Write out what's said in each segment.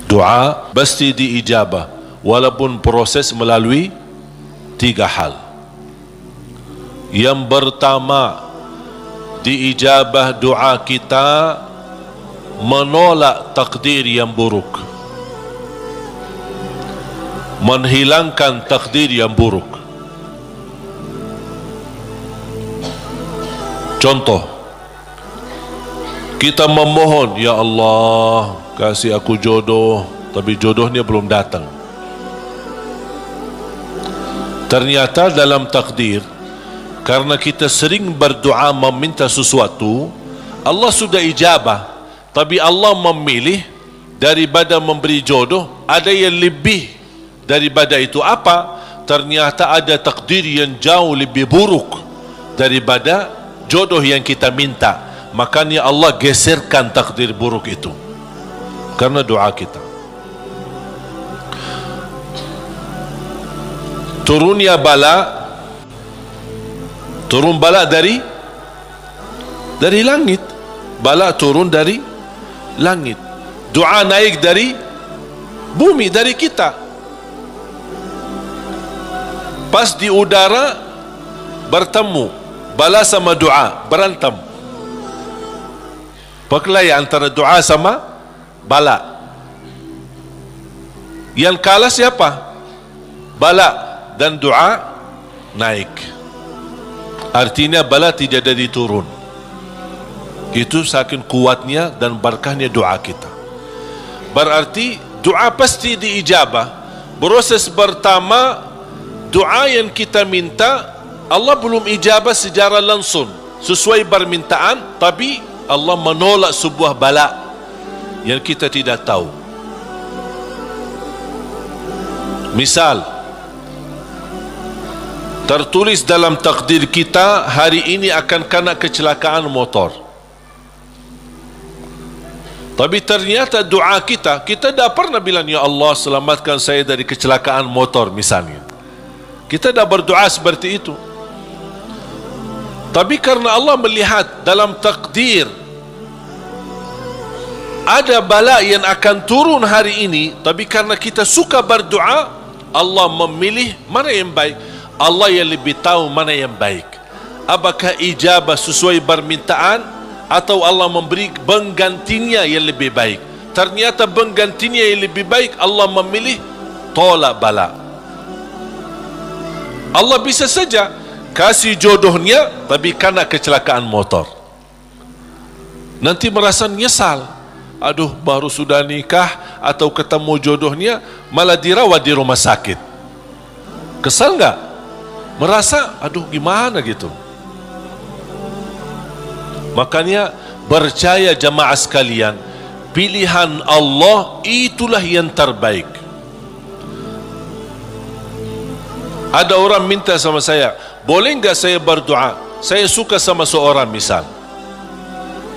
Doa pasti diijabah walaupun proses melalui 3 hal. Yang pertama, diijabah doa kita menolak takdir yang buruk, menghilangkan takdir yang buruk. Contoh, kita memohon, ya Allah kasih aku jodoh, tapi jodohnya belum datang. Ternyata dalam takdir, karena kita sering berdoa meminta sesuatu, Allah sudah ijabah, tapi Allah memilih daripada memberi jodoh, ada yang lebih daripada itu. Apa? Ternyata ada takdir yang jauh lebih buruk daripada jodoh yang kita minta. Makanya Allah geserkan takdir buruk itu karena doa kita. Turunnya bala, turun bala dari langit. Bala turun dari langit. Doa naik dari bumi, dari kita. Pas di udara bertemu bala sama doa, berantem. Perkelahian antara doa sama bala. Yang kalah siapa? Bala, dan doa naik. Artinya bala tidak jadi turun. Itu saking kuatnya dan berkahnya doa kita. Berarti doa pasti diijabah. Proses pertama, doa yang kita minta Allah belum ijabah secara langsung sesuai permintaan, tapi Allah menolak sebuah bala yang kita tidak tahu. Misal, tertulis dalam takdir kita hari ini akan kena kecelakaan motor, tapi ternyata doa kita tidak pernah bilang, ya Allah selamatkan saya dari kecelakaan motor misalnya. Kita dah berdoa seperti itu. Tapi karena Allah melihat dalam takdir ada bala yang akan turun hari ini, tapi karena kita suka berdoa, Allah memilih mana yang baik. Allah yang lebih tahu mana yang baik. Apakah ijabah sesuai permintaan atau Allah memberi penggantinya yang lebih baik. Ternyata penggantinya yang lebih baik, Allah memilih tolak bala. Allah bisa saja kasih jodohnya tapi kena kecelakaan motor. Nanti merasa nyesal. Aduh, baru sudah nikah atau ketemu jodohnya malah dirawat di rumah sakit. Kesal enggak? Merasa aduh gimana gitu. Makanya percaya jamaah sekalian, pilihan Allah itulah yang terbaik. Ada orang minta sama saya, boleh enggak saya berdoa? Saya suka sama seorang misal,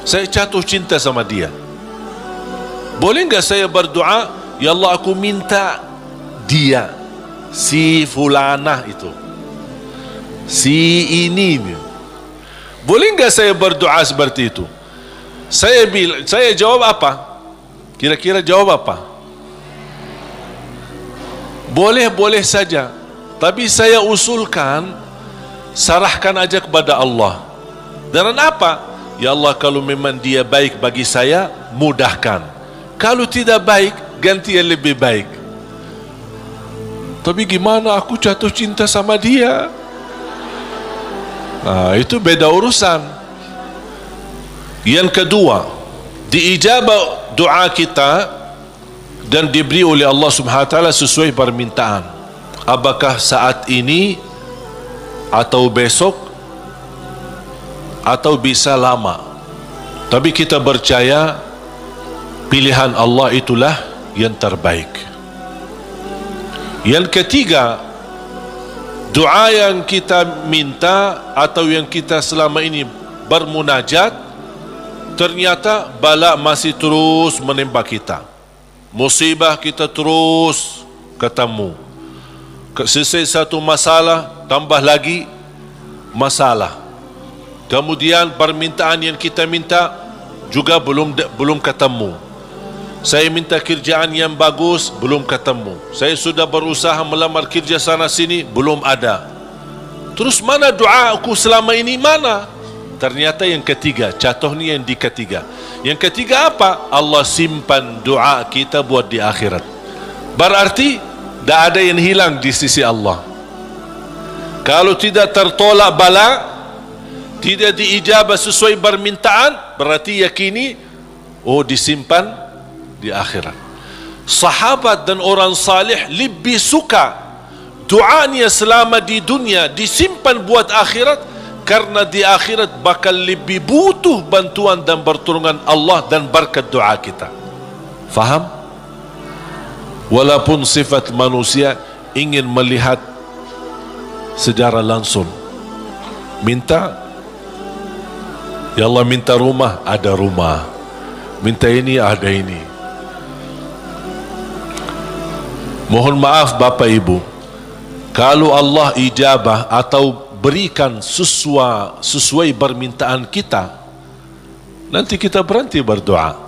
saya jatuh cinta sama dia. Boleh enggak saya berdoa, ya Allah aku minta dia, si fulanah itu, si ini. Boleh enggak saya berdoa seperti itu? Saya jawab apa? Kira-kira jawab apa? Boleh saja. Tapi saya usulkan, serahkan aja kepada Allah. Dan apa? Ya Allah, kalau memang dia baik bagi saya, mudahkan. Kalau tidak baik, ganti yang lebih baik. Tapi gimana aku jatuh cinta sama dia? Nah, itu beda urusan. Yang kedua, diijabah doa kita dan diberi oleh Allah Subhanahu wa taala sesuai permintaan. Apakah saat ini atau besok atau bisa lama, tapi kita percaya pilihan Allah itulah yang terbaik. Yang ketiga, doa yang kita minta atau yang kita selama ini bermunajat, ternyata bala masih terus menimpa kita, musibah kita terus ketemu. Selesai satu masalah, tambah lagi masalah. Kemudian permintaan yang kita minta juga belum ketemu. Saya minta kerjaan yang bagus, belum ketemu. Saya sudah berusaha melamar kerja sana sini, belum ada. Terus mana doa aku selama ini, mana? Ternyata yang ketiga, contoh ni yang di ketiga. Yang ketiga apa? Allah simpan doa kita buat di akhirat. Berarti tak ada yang hilang di sisi Allah. Kalau tidak tertolak bala, tidak diijabah sesuai permintaan, berarti yakini, oh disimpan di akhirat. Sahabat dan orang salih lebih suka doanya selama di dunia disimpan buat akhirat, karena di akhirat bakal lebih butuh bantuan dan pertolongan Allah dan berkat doa kita. Faham? Walaupun sifat manusia ingin melihat secara langsung, minta, ya Allah minta rumah, ada rumah, minta ini, ada ini. Mohon maaf Bapak Ibu, kalau Allah ijabah atau berikan sesuai permintaan kita, nanti kita berhenti berdoa.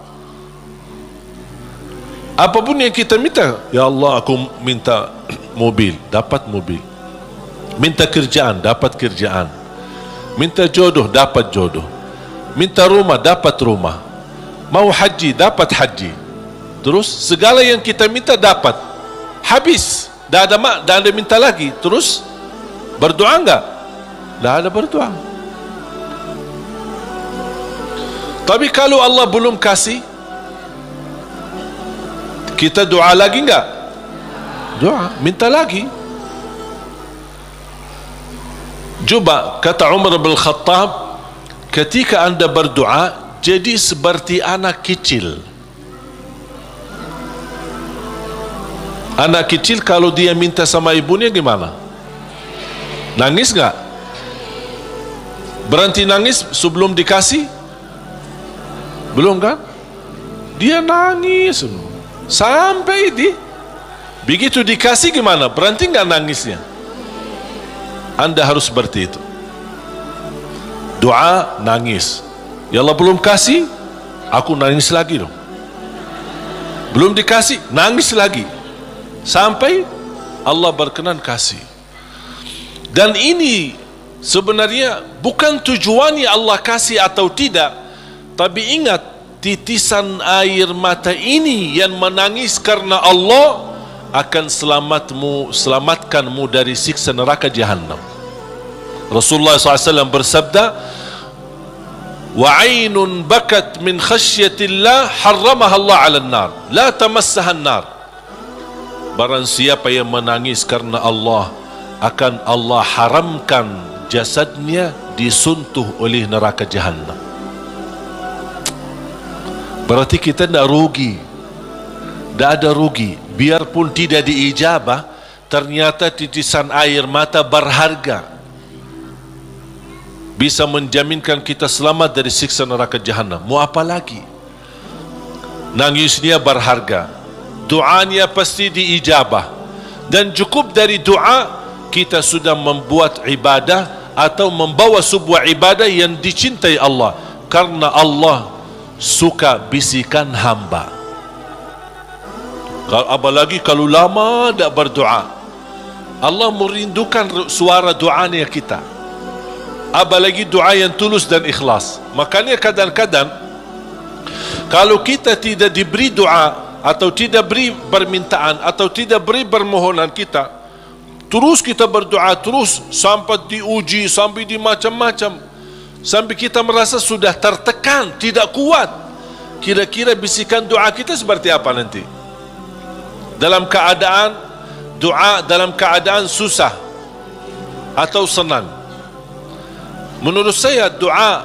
Apapun yang kita minta, ya Allah aku minta mobil, dapat mobil. Minta kerjaan, dapat kerjaan. Minta jodoh, dapat jodoh. Minta rumah, dapat rumah. Mau haji, dapat haji. Terus segala yang kita minta dapat. Habis, dah ada minta lagi. Terus berdoa enggak? Dah ada berdoa. Tapi kalau Allah belum kasih, kita doa lagi enggak? Doa, minta lagi. Coba kata Umar bin Khattab, ketika anda berdoa jadi seperti anak kecil. Anak kecil kalau dia minta sama ibunya gimana? Nangis enggak? Berhenti nangis sebelum dikasih? Belum kan? Dia nangis sampai begitu dikasih gimana? Berhenti enggak nangisnya? Anda harus seperti itu. Doa, nangis. Ya Allah belum kasih, aku nangis lagi dong. Belum dikasih, nangis lagi. Sampai Allah berkenan kasih. Dan ini sebenarnya bukan tujuannya Allah kasih atau tidak. Tapi ingat, titisan air mata ini yang menangis karena Allah akan selamatkanmu dari siksa neraka Jahannam. Rasulullah SAW bersabda, wa ainun bakat min khasyatillah harramaha Allah 'alan nar, la tamassaha an-nar. Barang siapa yang menangis karena Allah, akan Allah haramkan jasadnya disuntuh oleh neraka Jahannam. Berarti kita tidak rugi, tidak ada rugi. Biarpun tidak diijabah, ternyata titisan air mata berharga, bisa menjaminkan kita selamat dari siksa neraka Jahannam. Mau apa lagi? Nangisnya berharga, doanya pasti diijabah, dan cukup dari doa kita sudah membuat ibadah atau membawa sebuah ibadah yang dicintai Allah, karena Allah suka bisikan hamba. Apalagi kalau lama tak berdoa, Allah merindukan suara doanya kita. Apalagi doa yang tulus dan ikhlas. Makanya kadang-kadang kalau kita tidak diberi doa atau tidak beri permintaan atau tidak beri permohonan kita, terus kita berdoa terus sampai diuji, sampai di macam-macam, sampai kita merasa sudah tertekan, tidak kuat. Kira-kira bisikan doa kita seperti apa nanti? Dalam keadaan doa, dalam keadaan susah atau senang? Menurut saya doa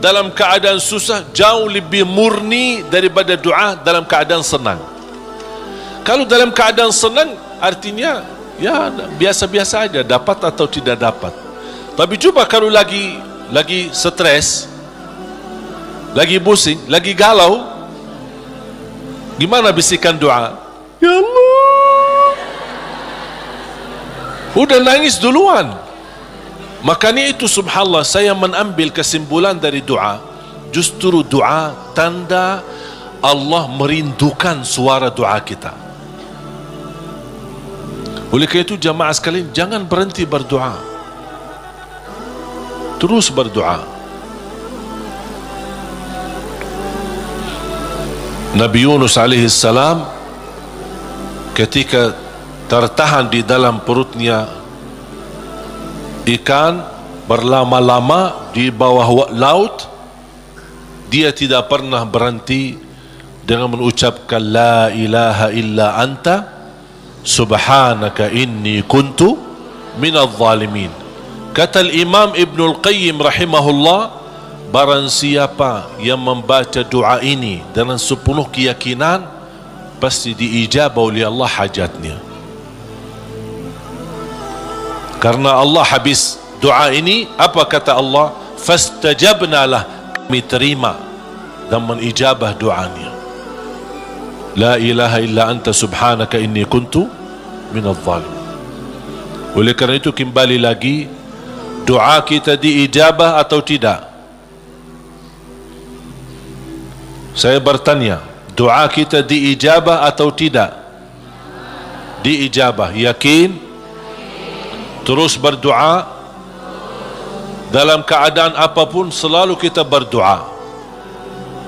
dalam keadaan susah jauh lebih murni daripada doa dalam keadaan senang. Kalau dalam keadaan senang artinya ya biasa-biasa aja, dapat atau tidak dapat. Tapi coba kalau lagi stres, lagi pusing, lagi galau, gimana bisikan doa? Ya Allah, udah nangis duluan. Makanya itu subhanallah, saya mengambil kesimpulan dari doa, justru doa tanda Allah merindukan suara doa kita. Oleh kerana itu jamaah sekalian, jangan berhenti berdoa, terus berdoa. Nabi Yunus alaihi salam ketika tertahan di dalam perutnya ikan berlama-lama di bawah laut, dia tidak pernah berhenti dengan mengucapkan la ilaha illa anta subhanaka inni kuntu minadh zalimin. Kata Imam Ibnul Qayyim rahimahullah, barang siapa yang membaca doa ini dengan sepenuh keyakinan, pasti diijabah oleh Allah hajatnya. Karena Allah habis doa ini, apa kata Allah? Fastajabna lah, kami terima dan menijabah doanya. La ilaha illa anta subhanaka inni kuntu minadh zalimin. Oleh kerana itu kembali lagi, doa kita diijabah atau tidak? Saya bertanya, doa kita diijabah atau tidak? Diijabah. Yakin? Terus berdoa. Dalam keadaan apapun selalu kita berdoa.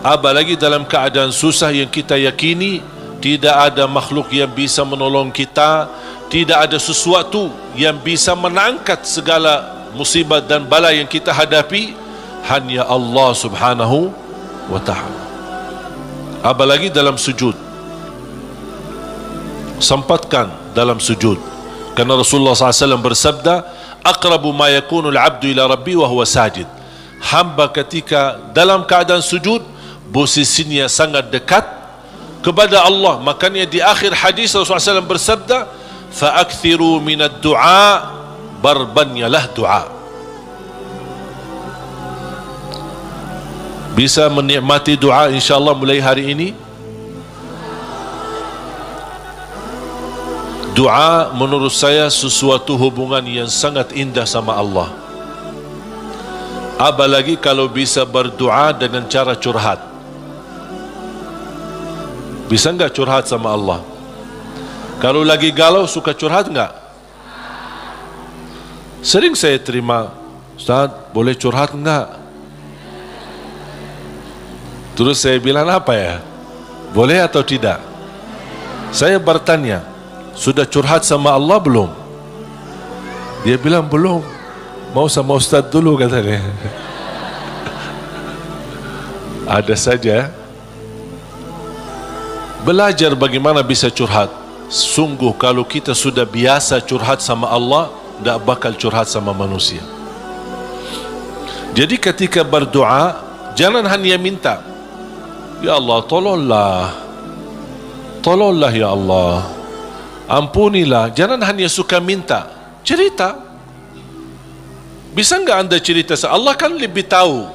Apalagi dalam keadaan susah yang kita yakini tidak ada makhluk yang bisa menolong kita, tidak ada sesuatu yang bisa mengangkat segala musibah dan bala yang kita hadapi, hanya Allah subhanahu wa ta'ala. Apalagi dalam sujud, sempatkan dalam sujud, karena Rasulullah SAW bersabda, aqrabu ma yakunu al-abdu ila rabbi wa huwa sajid. Hamba ketika dalam keadaan sujud, posisinya sangat dekat kepada Allah. Makanya di akhir hadis Rasulullah SAW bersabda, fa'akthiru minad du'a, barbanyalah doa. Bisa menikmati doa insyaAllah mulai hari ini. Doa menurut saya sesuatu hubungan yang sangat indah sama Allah. Apalagi kalau bisa berdoa dengan cara curhat. Bisa enggak curhat sama Allah? Kalau lagi galau suka curhat enggak? Sering saya terima, Ustaz boleh curhat enggak? Terus saya bilang apa ya? Boleh atau tidak? Saya bertanya, sudah curhat sama Allah belum? Dia bilang belum. Mau sama Ustaz dulu katanya. Ada saja. Belajar bagaimana bisa curhat. Sungguh kalau kita sudah biasa curhat sama Allah, tidak bakal curhat sama manusia. Jadi ketika berdoa, jangan hanya minta, ya Allah tolonglah, tolonglah ya Allah, ampunilah. Jangan hanya suka minta, cerita. Bisa enggak anda cerita? Allah kan lebih tahu.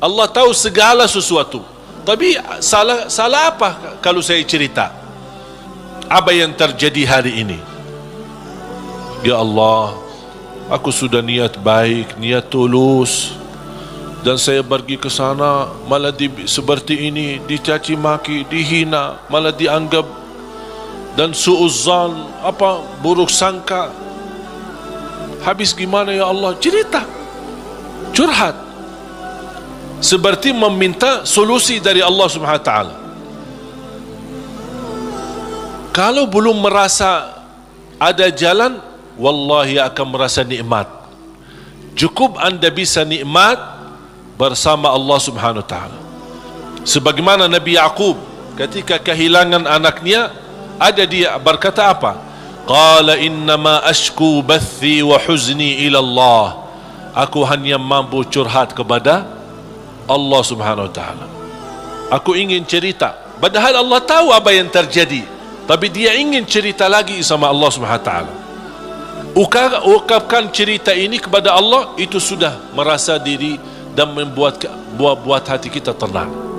Allah tahu segala sesuatu. Tapi salah apa kalau saya cerita apa yang terjadi hari ini? Ya Allah, aku sudah niat baik, niat tulus, dan saya pergi ke sana malah seperti ini, dicaci maki, dihina, malah dianggap dan suuzzan, apa buruk sangka. Habis gimana ya Allah? Cerita, curhat, seperti meminta solusi dari Allah Subhanahu wa taala. Kalau belum merasa ada jalan, wallahi akan merasa nikmat. Cukup anda bisa nikmat bersama Allah Subhanahu wa taala. Sebagaimana Nabi Yaqub ketika kehilangan anaknya, ada dia berkata apa? Qala innama ashku bathi wa huzni ila Allah. Aku hanya mampu curhat kepada Allah Subhanahu wa taala. Aku ingin cerita, padahal Allah tahu apa yang terjadi, tapi dia ingin cerita lagi sama Allah Subhanahu wa taala. Ungkapkan cerita ini kepada Allah, itu sudah merasa diri dan membuat hati kita tenang.